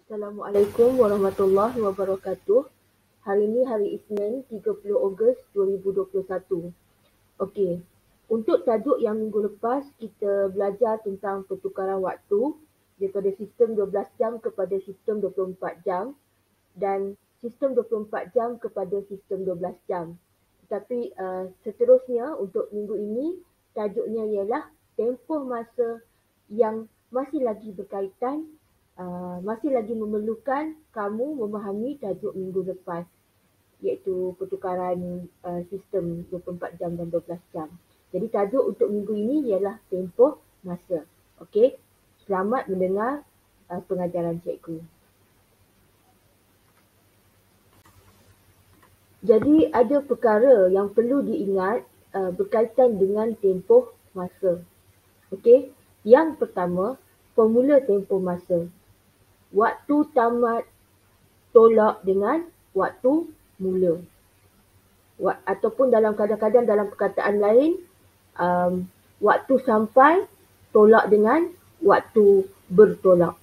Assalamualaikum warahmatullahi wabarakatuh. Hari ini hari Isnin 30 Ogos 2021. Okey, untuk tajuk yang minggu lepas kita belajar tentang pertukaran waktu daripada sistem 12 jam kepada sistem 24 jam dan sistem 24 jam kepada sistem 12 jam. Tetapi seterusnya untuk minggu ini tajuknya ialah tempoh masa yang masih lagi berkaitan, masih lagi memerlukan kamu memahami tajuk minggu lepas, iaitu pertukaran sistem 24 jam dan 12 jam. Jadi tajuk untuk minggu ini ialah tempoh masa. Okey, selamat mendengar pengajaran cikgu. Jadi ada perkara yang perlu diingat berkaitan dengan tempoh masa. Okey, yang pertama, formula tempoh masa. Waktu tamat tolak dengan waktu mula. Ataupun kadang-kadang dalam perkataan lain, waktu sampai tolak dengan waktu bertolak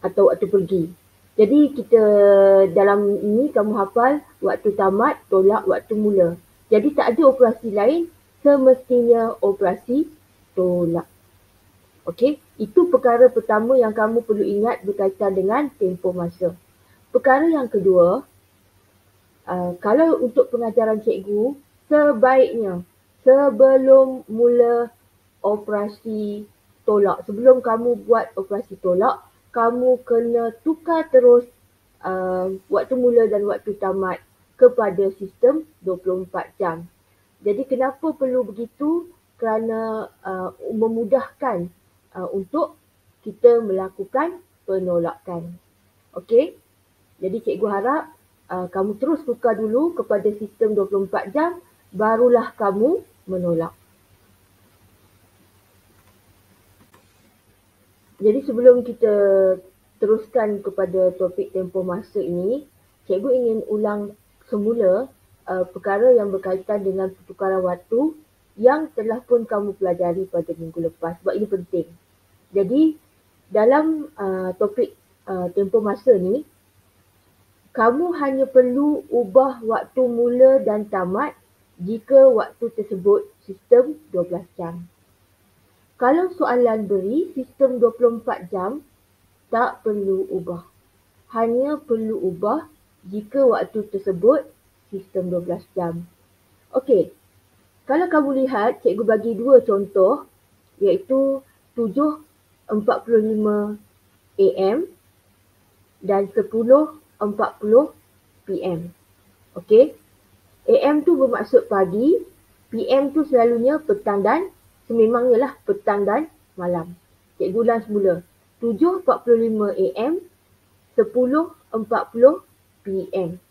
atau waktu pergi. Jadi kita dalam ini kamu hafal waktu tamat tolak waktu mula. Jadi tak ada operasi lain, semestinya operasi tolak. Okey, itu perkara pertama yang kamu perlu ingat berkaitan dengan tempoh masa. Perkara yang kedua, kalau untuk pengajaran cikgu, sebaiknya sebelum mula operasi tolak, sebelum kamu buat operasi tolak, kamu kena tukar terus waktu mula dan waktu tamat kepada sistem 24 jam. Jadi kenapa perlu begitu? Kerana memudahkan untuk kita melakukan penolakan. Okey? Jadi cikgu harap kamu terus tukar dulu kepada sistem 24 jam, barulah kamu menolak. Jadi sebelum kita teruskan kepada topik tempoh masa ini, cikgu ingin ulang semula perkara yang berkaitan dengan pertukaran waktu yang telah pun kamu pelajari pada minggu lepas, sebab ini penting. Jadi dalam topik tempoh masa ni, kamu hanya perlu ubah waktu mula dan tamat jika waktu tersebut sistem 12 jam. Kalau soalan beri sistem 24 jam, tak perlu ubah. Hanya perlu ubah jika waktu tersebut sistem 12 jam. Okey, kalau kamu lihat, cikgu bagi dua contoh, iaitu 7.45 AM dan 10.40 PM. Okey, AM tu bermaksud pagi, PM tu selalunya petang dan sememangnya lah petang dan malam. Cikgu ulang semula. 7.45 AM, 10.40 PM.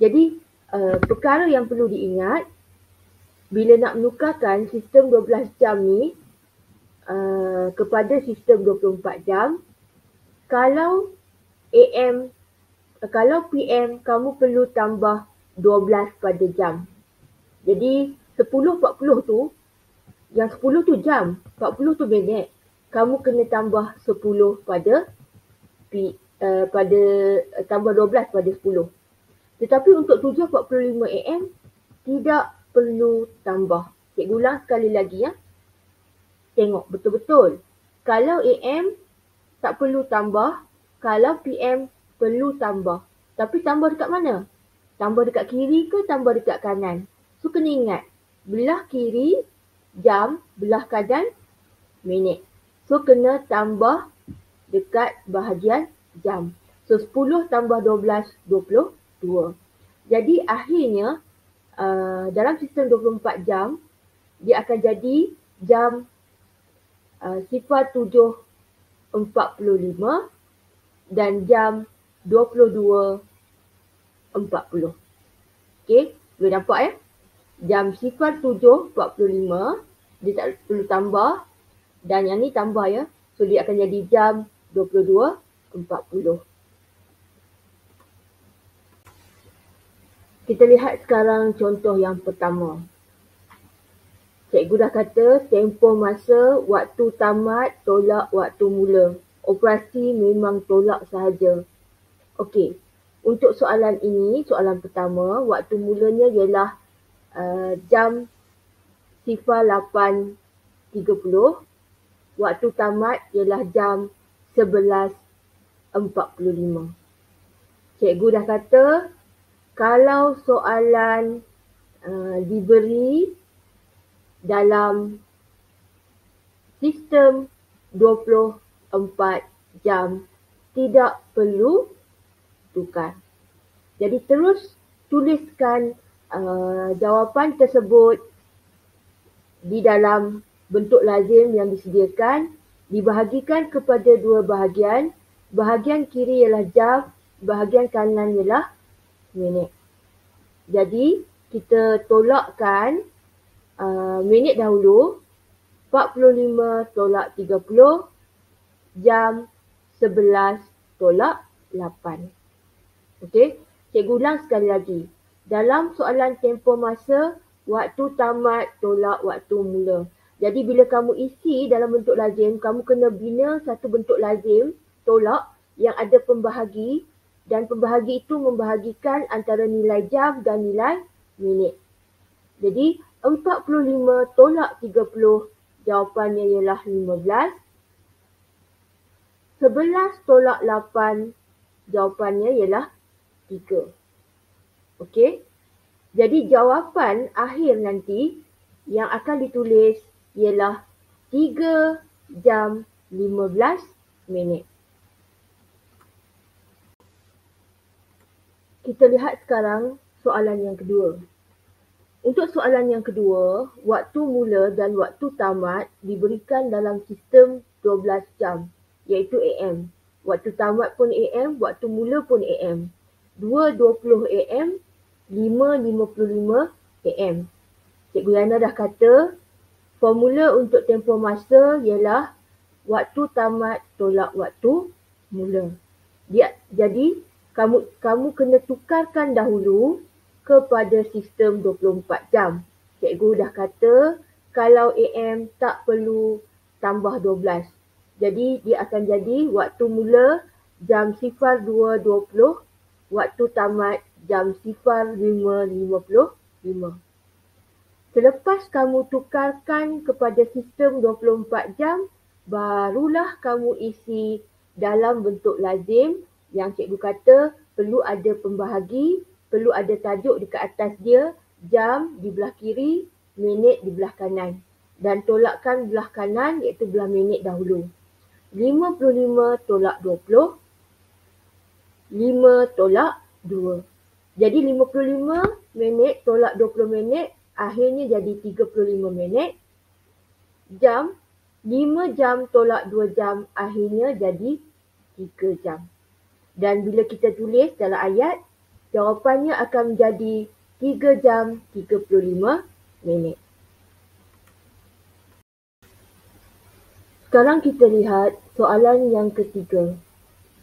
Jadi perkara yang perlu diingat bila nak menukarkan sistem 12 jam ni kepada sistem 24 jam, kalau PM kamu perlu tambah 12 pada jam. Jadi 10.40 tu, yang 10 tu jam, 40 tu minit. Kamu kena tambah 10 pada tambah 12 pada 10. Tetapi untuk 7.45 AM tidak perlu tambah. Cikgu ulang sekali lagi ya. Tengok betul-betul. Kalau AM tak perlu tambah, kalau PM perlu tambah. Tapi tambah dekat mana? Tambah dekat kiri ke tambah dekat kanan? So kena ingat, belah kiri jam, belah kanan minit. So kena tambah dekat bahagian jam. So 10 tambah 12, 22. Jadi akhirnya dalam sistem 24 jam, dia akan jadi jam 07.45 dan jam 22.40. Okey, boleh nampak ya? Jam 07.45, dia tak perlu tambah, dan yang ni tambah ya. So dia akan jadi jam 22.40. Kita lihat sekarang contoh yang pertama. Cikgu dah kata tempoh masa waktu tamat tolak waktu mula. operasi memang tolak sahaja. Okey, untuk soalan ini, soalan pertama, waktu mulanya ialah jam 08.30, waktu tamat ialah jam 11.45. Cikgu dah kata, kalau soalan diberi dalam sistem 24 jam, tidak perlu tukar. Jadi terus tuliskan jawapan tersebut di dalam bentuk lazim yang disediakan, dibahagikan kepada dua bahagian. Bahagian kiri ialah jam, bahagian kanan ialah minit. Jadi kita tolakkan minit dahulu. 45 tolak 30, jam 11 tolak 8. Okey, cikgu ulang sekali lagi. Dalam soalan tempoh masa, waktu tamat tolak waktu mula. Jadi bila kamu isi dalam bentuk lazim, kamu kena bina satu bentuk lazim tolak yang ada pembahagi, dan pembahagi itu membahagikan antara nilai jam dan nilai minit. Jadi 45 tolak 30, jawapannya ialah 15. 11 tolak 8, jawapannya ialah 3. Okey. Jadi jawapan akhir nanti yang akan ditulis ialah 3 jam 15 minit. Kita lihat sekarang soalan yang kedua. Untuk soalan yang kedua, waktu mula dan waktu tamat diberikan dalam sistem 12 jam, iaitu AM. Waktu tamat pun AM, waktu mula pun AM. 2.20 AM, 5.55 AM. Cikgu Yana dah kata, formula untuk tempoh masa ialah waktu tamat tolak waktu mula. Jadi, kamu kena tukarkan dahulu kepada sistem 24 jam. Cikgu dah kata kalau AM tak perlu tambah 12. Jadi dia akan jadi waktu mula jam 02.20, waktu tamat jam 05.55. Selepas kamu tukarkan kepada sistem 24 jam, barulah kamu isi dalam bentuk lazim yang cikgu kata perlu ada pembahagi, perlu ada tajuk dekat atas dia, jam di belah kiri, minit di belah kanan. Dan tolakkan belah kanan iaitu belah minit dahulu. 55 tolak 20, 5 tolak 2. Jadi 55 minit tolak 20 minit, akhirnya jadi 35 minit. Jam, 5 jam tolak 2 jam, akhirnya jadi 3 jam. Dan bila kita tulis dalam ayat, jawapannya akan menjadi 3 jam 35 minit. Sekarang kita lihat soalan yang ketiga.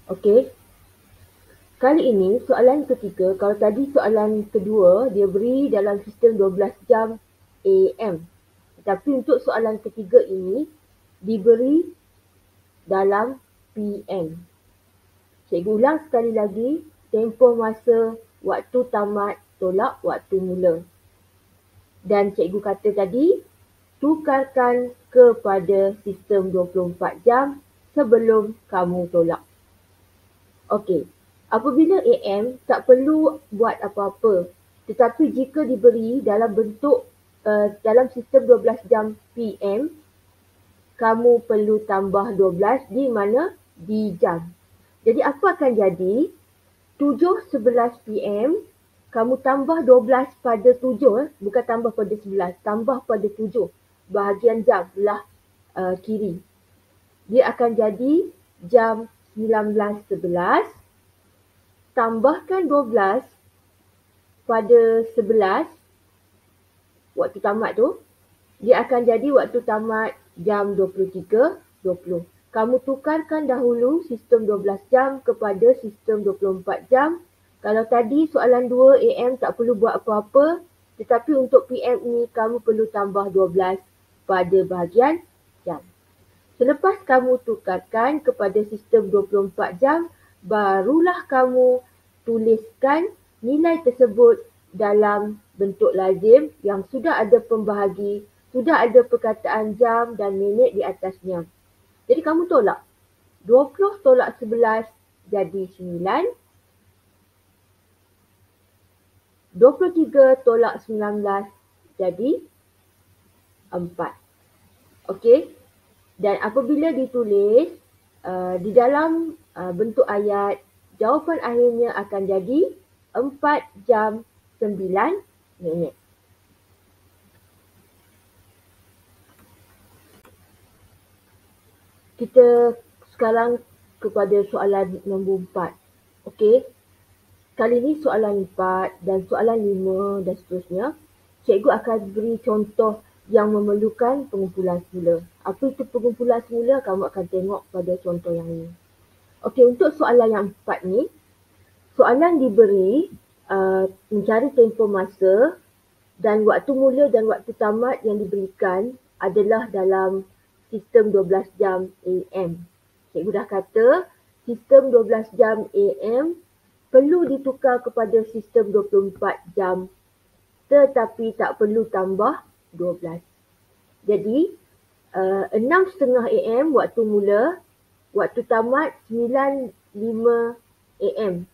Okey. Kali ini soalan ketiga, kalau tadi soalan kedua dia beri dalam sistem 12 jam AM. Tetapi untuk soalan ketiga ini diberi dalam PM. Cikgu ulang sekali lagi, tempoh masa waktu tamat tolak waktu mula. Dan cikgu kata tadi, tukarkan kepada sistem 24 jam sebelum kamu tolak. Okey, apabila AM tak perlu buat apa-apa. Tetapi jika diberi dalam bentuk dalam sistem 12 jam PM, kamu perlu tambah 12 di mana? Di jam. Jadi apa akan jadi? 7.11 PM, kamu tambah 12 pada 7, bukan tambah pada 11, tambah pada 7, bahagian jam belah kiri. Dia akan jadi jam 19.11, tambahkan 12 pada 11, waktu tamat tu, dia akan jadi waktu tamat jam 23.20. Kamu tukarkan dahulu sistem 12 jam kepada sistem 24 jam. Kalau tadi soalan 2 AM tak perlu buat apa-apa, tetapi untuk PM ni kamu perlu tambah 12 pada bahagian jam. Selepas kamu tukarkan kepada sistem 24 jam, barulah kamu tuliskan nilai tersebut dalam bentuk lazim yang sudah ada pembahagi, sudah ada perkataan jam dan minit di atasnya. Jadi kamu tolak. 20 tolak 11 jadi 9. 23 tolak 19 jadi 4. Okey. Dan apabila ditulis di dalam bentuk ayat, jawapan akhirnya akan jadi 4 jam 9 minit. Kita sekarang kepada soalan nombor 4. Okey. Kali ini soalan 4 dan soalan 5 dan seterusnya. Cikgu akan beri contoh yang memerlukan pengumpulan semula. Apa itu pengumpulan semula? Kamu akan tengok pada contoh yang ini. Okey, untuk soalan yang 4 ni, soalan diberi mencari tempoh masa dan waktu mula dan waktu tamat yang diberikan adalah dalam sistem 12 jam AM. Cikgu dah kata sistem 12 jam AM perlu ditukar kepada sistem 24 jam tetapi tak perlu tambah 12. Jadi 6.30 AM waktu mula, waktu tamat 9.5 AM.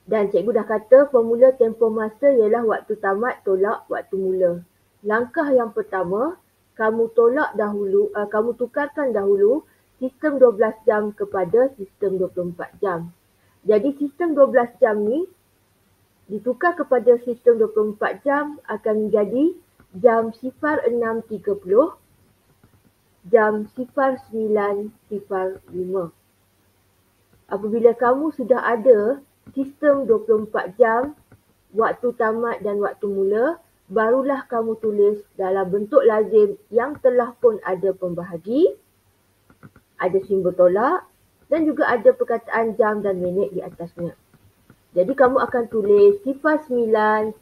Dan cikgu dah kata formula tempoh masa ialah waktu tamat tolak waktu mula. Langkah yang pertama, kamu tukarkan dahulu sistem 12 jam kepada sistem 24 jam. Jadi sistem 12 jam ni ditukar kepada sistem 24 jam akan menjadi jam 06.30, jam 09.05. Apabila kamu sudah ada sistem 24 jam, waktu tamat dan waktu mula, barulah kamu tulis dalam bentuk lazim yang telah pun ada pembahagi, ada simbol tolak dan juga ada perkataan jam dan minit di atasnya. Jadi kamu akan tulis 09.05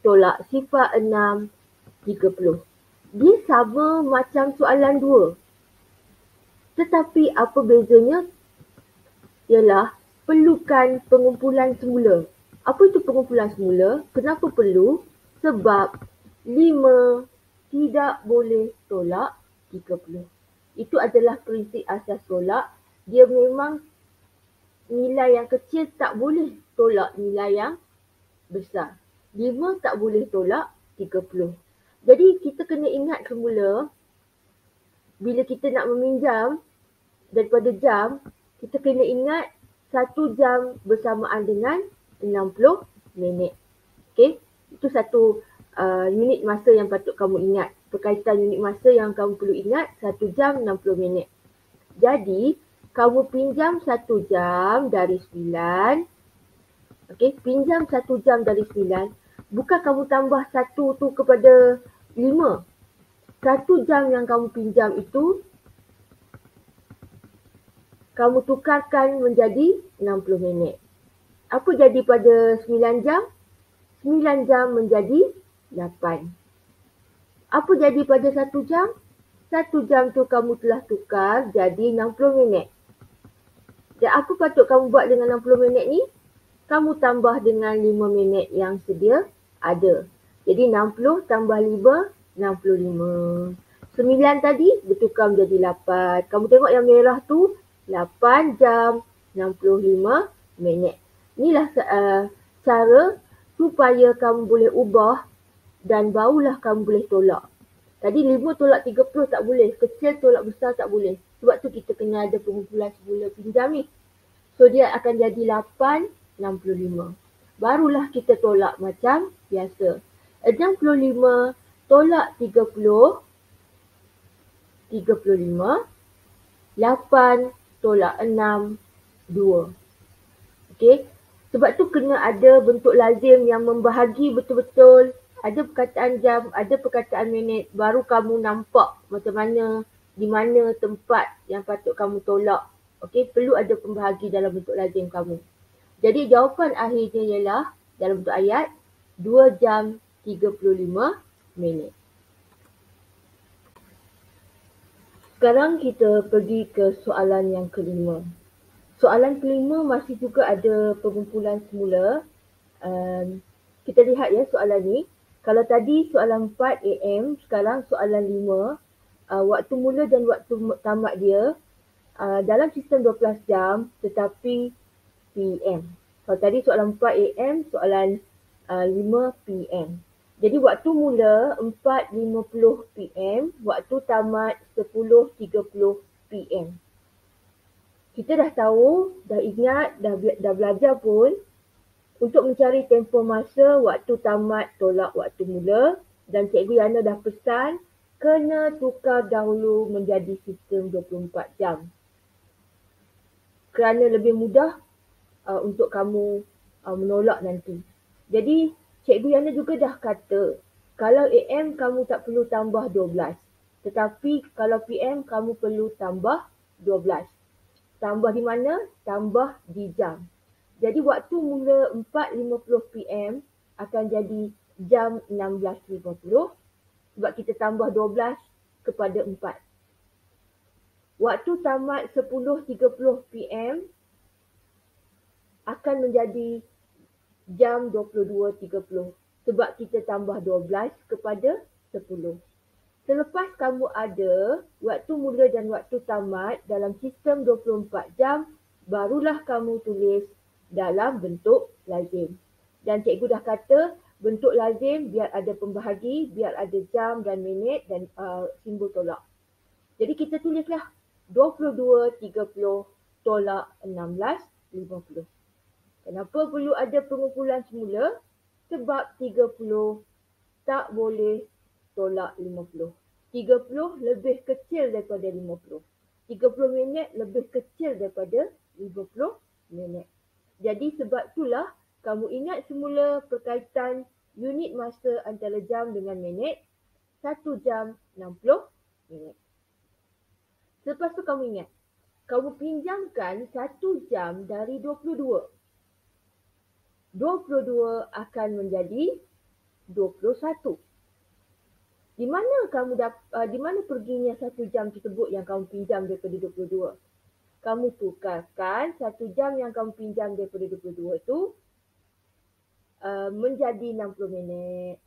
tolak 06.30. Dia sama macam soalan 2. Tetapi apa bezanya? Ialah perlukan pengumpulan semula. Apa itu pengumpulan semula? Kenapa perlu? Sebab 5 tidak boleh tolak 30. Itu adalah prinsip asas tolak. Dia memang nilai yang kecil tak boleh tolak nilai yang besar. 5 tak boleh tolak 30. Jadi kita kena ingat semula, bila kita nak meminjam daripada jam, kita kena ingat 1 jam bersamaan dengan 60 minit. Okey, itu satu unit masa yang patut kamu ingat. Berkaitan unit masa yang kamu perlu ingat, 1 jam 60 minit. Jadi, kamu pinjam 1 jam dari 9. Okey, pinjam 1 jam dari 9. Bukan kamu tambah 1 tu kepada 5. 1 jam yang kamu pinjam itu, kamu tukarkan menjadi 60 minit. Apa jadi pada 9 jam? 9 jam menjadi 8. Apa jadi pada 1 jam? 1 jam tu kamu telah tukar jadi 60 minit. Dan apa patut kamu buat dengan 60 minit ni? Kamu tambah dengan 5 minit yang sedia ada. Jadi 60 tambah 5, 65. 9 tadi bertukar menjadi 8. Kamu tengok yang merah tu, 8 jam 65 minit. Inilah cara supaya kamu boleh ubah dan barulah kamu boleh tolak. Tadi 5 tolak 30 tak boleh. Kecil tolak besar tak boleh. Sebab tu kita kena ada pengumpulan semula pinjam ni. So dia akan jadi 8.65. Barulah kita tolak macam biasa. 65 tolak 30, 35. 8 tolak 6, 2. Okey. Sebab tu kena ada bentuk lazim yang membahagi betul-betul. Ada perkataan jam, ada perkataan minit. Baru kamu nampak macam mana, di mana tempat yang patut kamu tolak. Okey, perlu ada pembahagi dalam bentuk lazim kamu. Jadi jawapan akhirnya ialah dalam bentuk ayat 2 jam 35 minit. Sekarang kita pergi ke soalan yang kelima. Soalan kelima masih juga ada pengumpulan semula. Kita lihat ya soalan ni. Kalau tadi soalan 4 AM, sekarang soalan 5. Waktu mula dan waktu tamat dia dalam sistem 12 jam tetapi PM. Kalau tadi soalan 4 AM, soalan 5 PM. Jadi waktu mula 4.50 PM, waktu tamat 10.30 PM. Kita dah tahu, dah ingat, dah belajar pun untuk mencari tempoh masa waktu tamat tolak waktu mula, dan Cikgu Yana dah pesan kena tukar dahulu menjadi sistem 24 jam. Kerana lebih mudah untuk kamu menolak nanti. Jadi Cikgu Yana juga dah kata, kalau AM kamu tak perlu tambah 12. Tetapi kalau PM kamu perlu tambah 12. Tambah di mana? Tambah di jam. Jadi waktu mula 4.50 PM akan jadi jam 16.50 sebab kita tambah 12 kepada 4. Waktu tamat 10.30 PM akan menjadi jam 22.30 sebab kita tambah 12 kepada 10. Selepas kamu ada waktu mula dan waktu tamat dalam sistem 24 jam, barulah kamu tulis dalam bentuk lazim. Dan cikgu dah kata bentuk lazim biar ada pembahagi, biar ada jam dan minit dan simbol tolak. Jadi kita tulislah 22.30 tolak 16.50. Kenapa perlu ada pengumpulan semula? Sebab 30 tak boleh tolak 50. 30 lebih kecil daripada 50. 30 minit lebih kecil daripada 50 minit. Jadi sebab itulah kamu ingat semula perkaitan unit masa antara jam dengan minit. 1 jam 60 minit. Selepas tu kamu ingat, kamu pinjamkan 1 jam dari 22. 22 akan menjadi 21. Di mana perginya 1 jam tersebut yang kamu pinjam daripada 22? Kamu tukarkan 1 jam yang kamu pinjam daripada 22 itu menjadi 60 minit.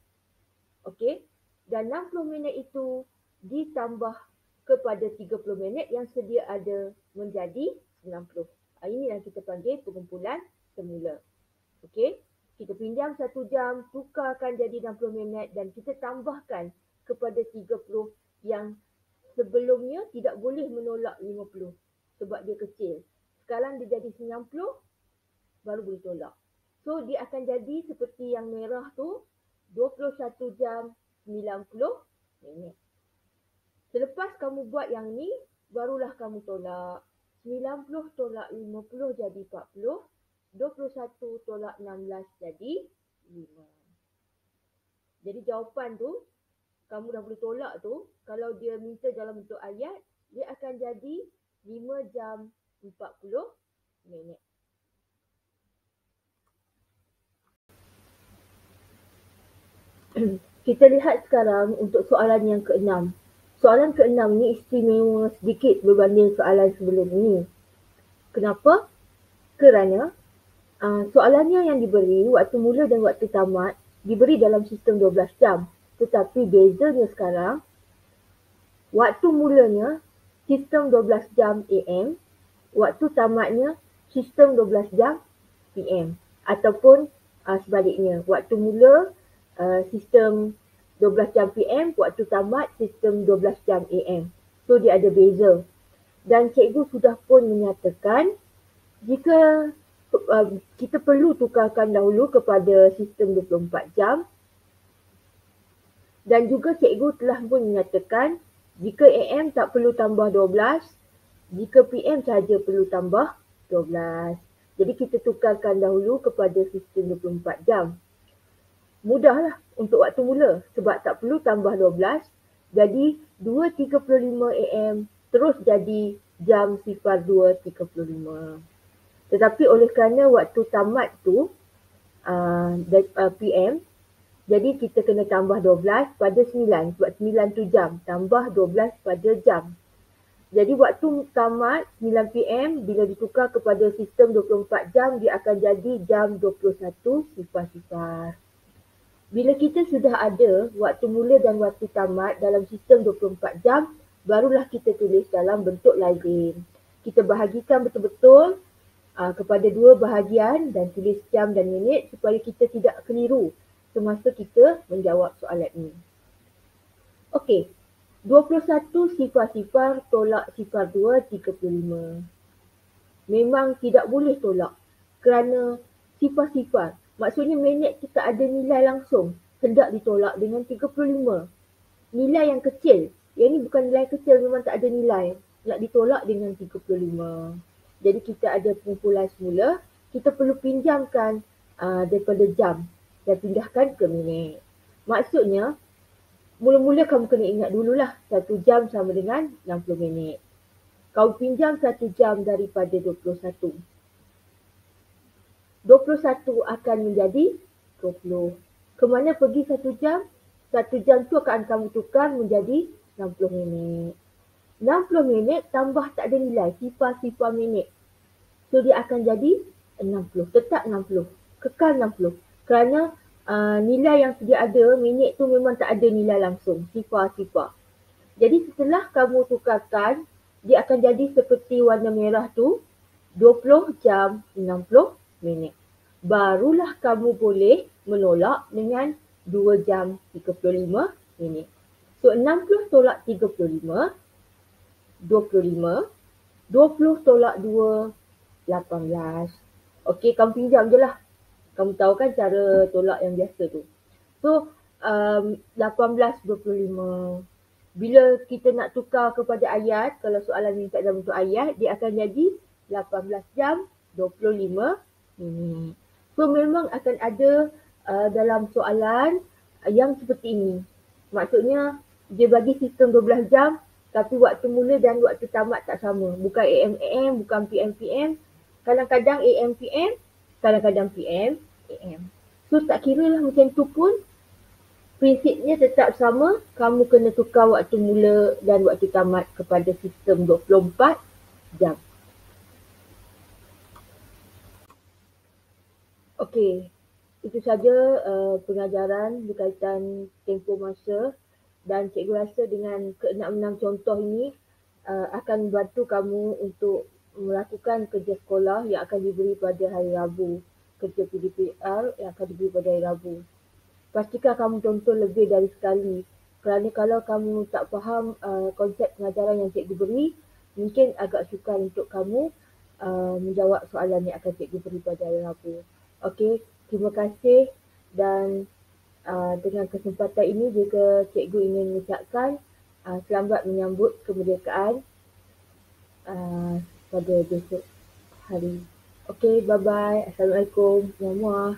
Okey? Dan 60 minit itu ditambah kepada 30 minit yang sedia ada menjadi 90. Ini yang kita panggil pengumpulan semula. Okey? Kita pinjam 1 jam, tukarkan jadi 60 minit dan kita tambahkan kepada 30 yang sebelumnya tidak boleh menolak 50 sebab dia kecil. Sekarang dia jadi 90 baru boleh tolak. So dia akan jadi seperti yang merah tu 21 jam 90 minit. Selepas kamu buat yang ni barulah kamu tolak. 90 tolak 50 jadi 40. 21 tolak 16 jadi 5. Jadi jawapan tu kamu dah boleh tolak tu, kalau dia minta dalam bentuk ayat, dia akan jadi 5 jam 40 minit. Kita lihat sekarang untuk soalan yang ke-6. Soalan ke-6 ni istimewa sedikit berbanding soalan sebelum ini. Kenapa? Kerana soalannya yang diberi, waktu mula dan waktu tamat, diberi dalam sistem 12 jam. Tetapi bezanya sekarang, waktu mulanya sistem 12 jam AM, waktu tamatnya sistem 12 jam PM. Ataupun sebaliknya, waktu mula sistem 12 jam PM, waktu tamat sistem 12 jam AM. So dia ada beza. Dan cikgu sudah pun menyatakan, jika kita perlu tukarkan dahulu kepada sistem 24 jam, dan juga cikgu telah pun menyatakan jika AM tak perlu tambah 12, jika PM sahaja perlu tambah 12. Jadi kita tukarkan dahulu kepada sistem 24 jam. Mudahlah untuk waktu mula sebab tak perlu tambah 12. Jadi 2.35 AM terus jadi jam 02.35. Tetapi oleh kerana waktu tamat tu PM, jadi kita kena tambah 12 pada 9 sebab 9 tu jam, tambah 12 pada jam. Jadi waktu tamat 9 PM bila ditukar kepada sistem 24 jam, dia akan jadi jam 21.00. Bila kita sudah ada waktu mula dan waktu tamat dalam sistem 24 jam, barulah kita tulis dalam bentuk lazim. Kita bahagikan betul-betul kepada dua bahagian dan tulis jam dan minit supaya kita tidak keliru semasa kita menjawab soalan ini. Okey, 21.00 tolak 02 35. Memang tidak boleh tolak kerana 0, maksudnya minit kita ada nilai langsung, hendak ditolak dengan 35. Nilai yang kecil, yang ini bukan nilai kecil, memang tak ada nilai, nak ditolak dengan 35. Jadi kita ada pengumpulan semula, kita perlu pinjamkan daripada jam dan pindahkan ke minit. Maksudnya, mula-mula kamu kena ingat dululah 1 jam sama dengan 60 minit. Kau pinjam 1 jam daripada 21. 21 akan menjadi 20. Kemana pergi 1 jam? 1 jam tu akan kamu tukar menjadi 60 minit. 60 minit tambah tak ada nilai, sifar minit. So dia akan jadi 60. Tetap 60. Kekal 60. Kerana nilai yang sedia ada, minit tu memang tak ada nilai langsung, sifar. Jadi setelah kamu tukarkan, dia akan jadi seperti warna merah tu, 20 jam 60 minit. Barulah kamu boleh menolak dengan 2 jam 35 minit. So 60 tolak 35, 25. 20 tolak 2, 18. Okey, kamu pinjam je lah. Kamu tahu kan cara tolak yang biasa tu. So 18.25. Bila kita nak tukar kepada ayat, kalau soalan minta dalam bentuk ayat, dia akan jadi 18 jam 25 minit. So memang akan ada dalam soalan yang seperti ini. Maksudnya dia bagi sistem 12 jam tapi waktu mula dan waktu tamat tak sama. Bukan AM, bukan PM. Kadang-kadang AM, PM, kadang-kadang PM, AM. So tak kira lah macam tu pun, prinsipnya tetap sama. Kamu kena tukar waktu mula dan waktu tamat kepada sistem 24 jam. Okey, itu saja pengajaran berkaitan tempoh masa, dan cikgu rasa dengan ke-6 contoh ini akan membantu kamu untuk melakukan kerja sekolah yang akan diberi pada hari Rabu, kerja PDPR yang akan diberi pada hari Rabu. Pastikan kamu tonton lebih dari sekali, kerana kalau kamu tak faham konsep pengajaran yang cikgu beri, mungkin agak sukar untuk kamu menjawab soalan yang akan cikgu beri pada hari Rabu. Okey, terima kasih, dan dengan kesempatan ini juga cikgu ingin mengucapkan selamat menyambut kemerdekaan pada besok hari. Okey, bye-bye. Assalamualaikum. Muah-muah.